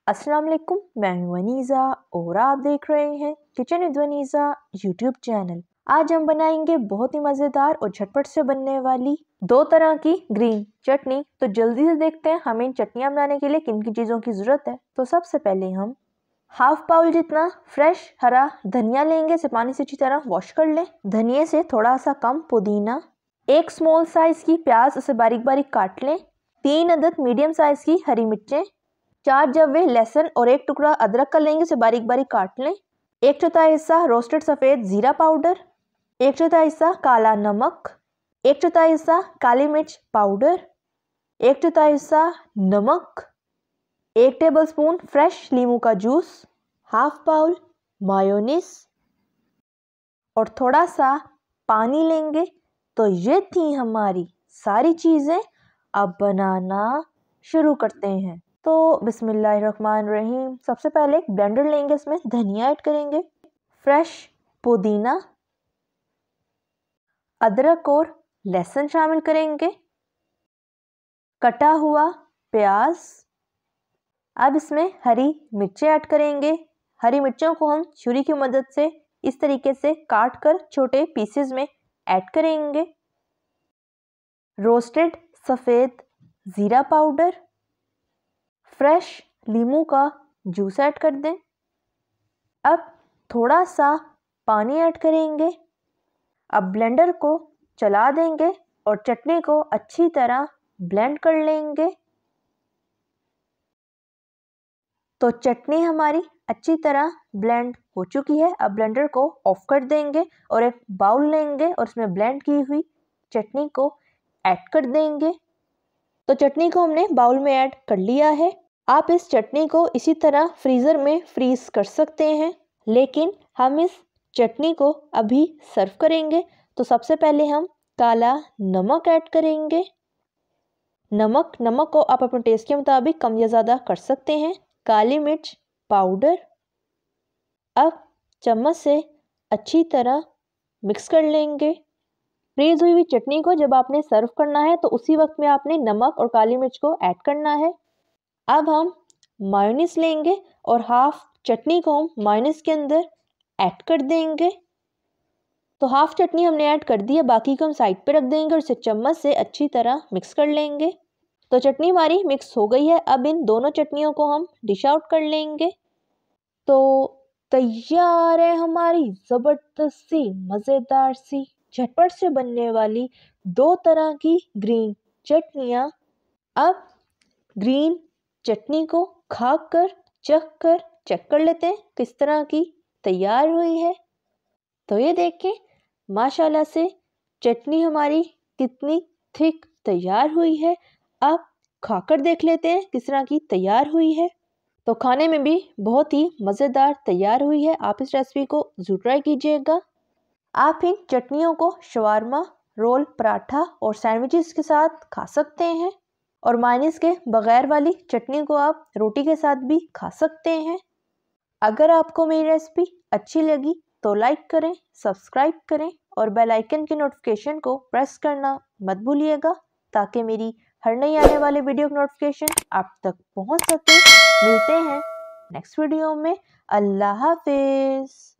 अस्सलाम वालेकुम, मैं हूं वनीज़ा और आप देख रहे हैं kitchen with Vaneeza YouTube channel. आज हम बनाएंगे बहुत ही मज़ेदार और झटपट से बनने वाली दो तरह की ग्रीन चटनी। तो जल्दी से देखते हैं हमें इन चटनियाँ बनाने के लिए किन किन चीज़ों की ज़रूरत है। तो सबसे पहले हम हाफ बाउल जितना फ्रेश हरा धनिया लेंगे। इसे पानी से अच्छी तरह वॉश कर लें। धनिया से थोड़ा सा कम पुदीना, एक स्मॉल साइज की प्याज, उसे बारीक बारीक काट लें। 3 अदद मीडियम साइज की हरी मिर्चें, 4 जवे लहसुन और एक टुकड़ा अदरक का लेंगे, उसे बारीक बारीक काट लें। 1/4 हिस्सा रोस्टेड सफ़ेद ज़ीरा पाउडर, 1/4 हिस्सा काला नमक, 1/4 हिस्सा काली मिर्च पाउडर, 1/4 हिस्सा नमक, 1 टेबलस्पून फ्रेश नींबू का जूस, हाफ बाउल मायोनीज और थोड़ा सा पानी लेंगे। तो ये थी हमारी सारी चीज़ें। अब बनाना शुरू करते हैं। तो बिस्मिल्लाहिर्रहमानिर्रहीम। सबसे पहले एक ब्लेंडर लेंगे, इसमें धनिया ऐड करेंगे, फ्रेश पुदीना, अदरक और लहसुन शामिल करेंगे, कटा हुआ प्याज। अब इसमें हरी मिर्चें ऐड करेंगे। हरी मिर्चों को हम छुरी की मदद से इस तरीके से काट कर छोटे पीसेस में ऐड करेंगे। रोस्टेड सफ़ेद ज़ीरा पाउडर, फ्रेश नींबू का जूस ऐड कर दें। अब थोड़ा सा पानी ऐड करेंगे। अब ब्लेंडर को चला देंगे और चटनी को अच्छी तरह ब्लेंड कर लेंगे। तो चटनी हमारी अच्छी तरह ब्लेंड हो चुकी है। अब ब्लेंडर को ऑफ कर देंगे और एक बाउल लेंगे और उसमें ब्लेंड की हुई चटनी को ऐड कर देंगे। तो चटनी को हमने बाउल में ऐड कर लिया है। आप इस चटनी को इसी तरह फ्रीज़र में फ्रीज कर सकते हैं, लेकिन हम इस चटनी को अभी सर्व करेंगे। तो सबसे पहले हम काला नमक ऐड करेंगे। नमक को आप अपने टेस्ट के मुताबिक कम या ज़्यादा कर सकते हैं। काली मिर्च पाउडर। अब चम्मच से अच्छी तरह मिक्स कर लेंगे। फ्रीज हुई चटनी को जब आपने सर्व करना है तो उसी वक्त में आपने नमक और काली मिर्च को ऐड करना है। अब हम मायोनीज लेंगे और हाफ चटनी को हम मायोनीज के अंदर ऐड कर देंगे। तो हाफ चटनी हमने ऐड कर दी है, बाकी को हम साइड पे रख देंगे और इसे चम्मच से अच्छी तरह मिक्स कर लेंगे। तो चटनी हमारी मिक्स हो गई है। अब इन दोनों चटनियों को हम डिश आउट कर लेंगे। तो तैयार है हमारी ज़बरदस्त सी मज़ेदार सी झटपट से बनने वाली दो तरह की ग्रीन चटनियाँ। अब ग्रीन चटनी को खाकर चेक कर लेते हैं किस तरह की तैयार हुई है। तो ये देखें, माशाल्लाह से चटनी हमारी कितनी थिक तैयार हुई है। अब खाकर देख लेते हैं किस तरह की तैयार हुई है। तो खाने में भी बहुत ही मज़ेदार तैयार हुई है। आप इस रेसिपी को ज़रूर ट्राई कीजिएगा। आप इन चटनियों को शवारमा, रोल, पराठा और सैंडविचेस के साथ खा सकते हैं और मायोनीज के बगैर वाली चटनी को आप रोटी के साथ भी खा सकते हैं। अगर आपको मेरी रेसिपी अच्छी लगी तो लाइक करें, सब्सक्राइब करें और बेल आइकन के नोटिफिकेशन को प्रेस करना मत भूलिएगा, ताकि मेरी हर नई आने वाले वीडियो की नोटिफिकेशन आप तक पहुंच सके। मिलते हैं नेक्स्ट वीडियो में। अल्लाह हाफिज़।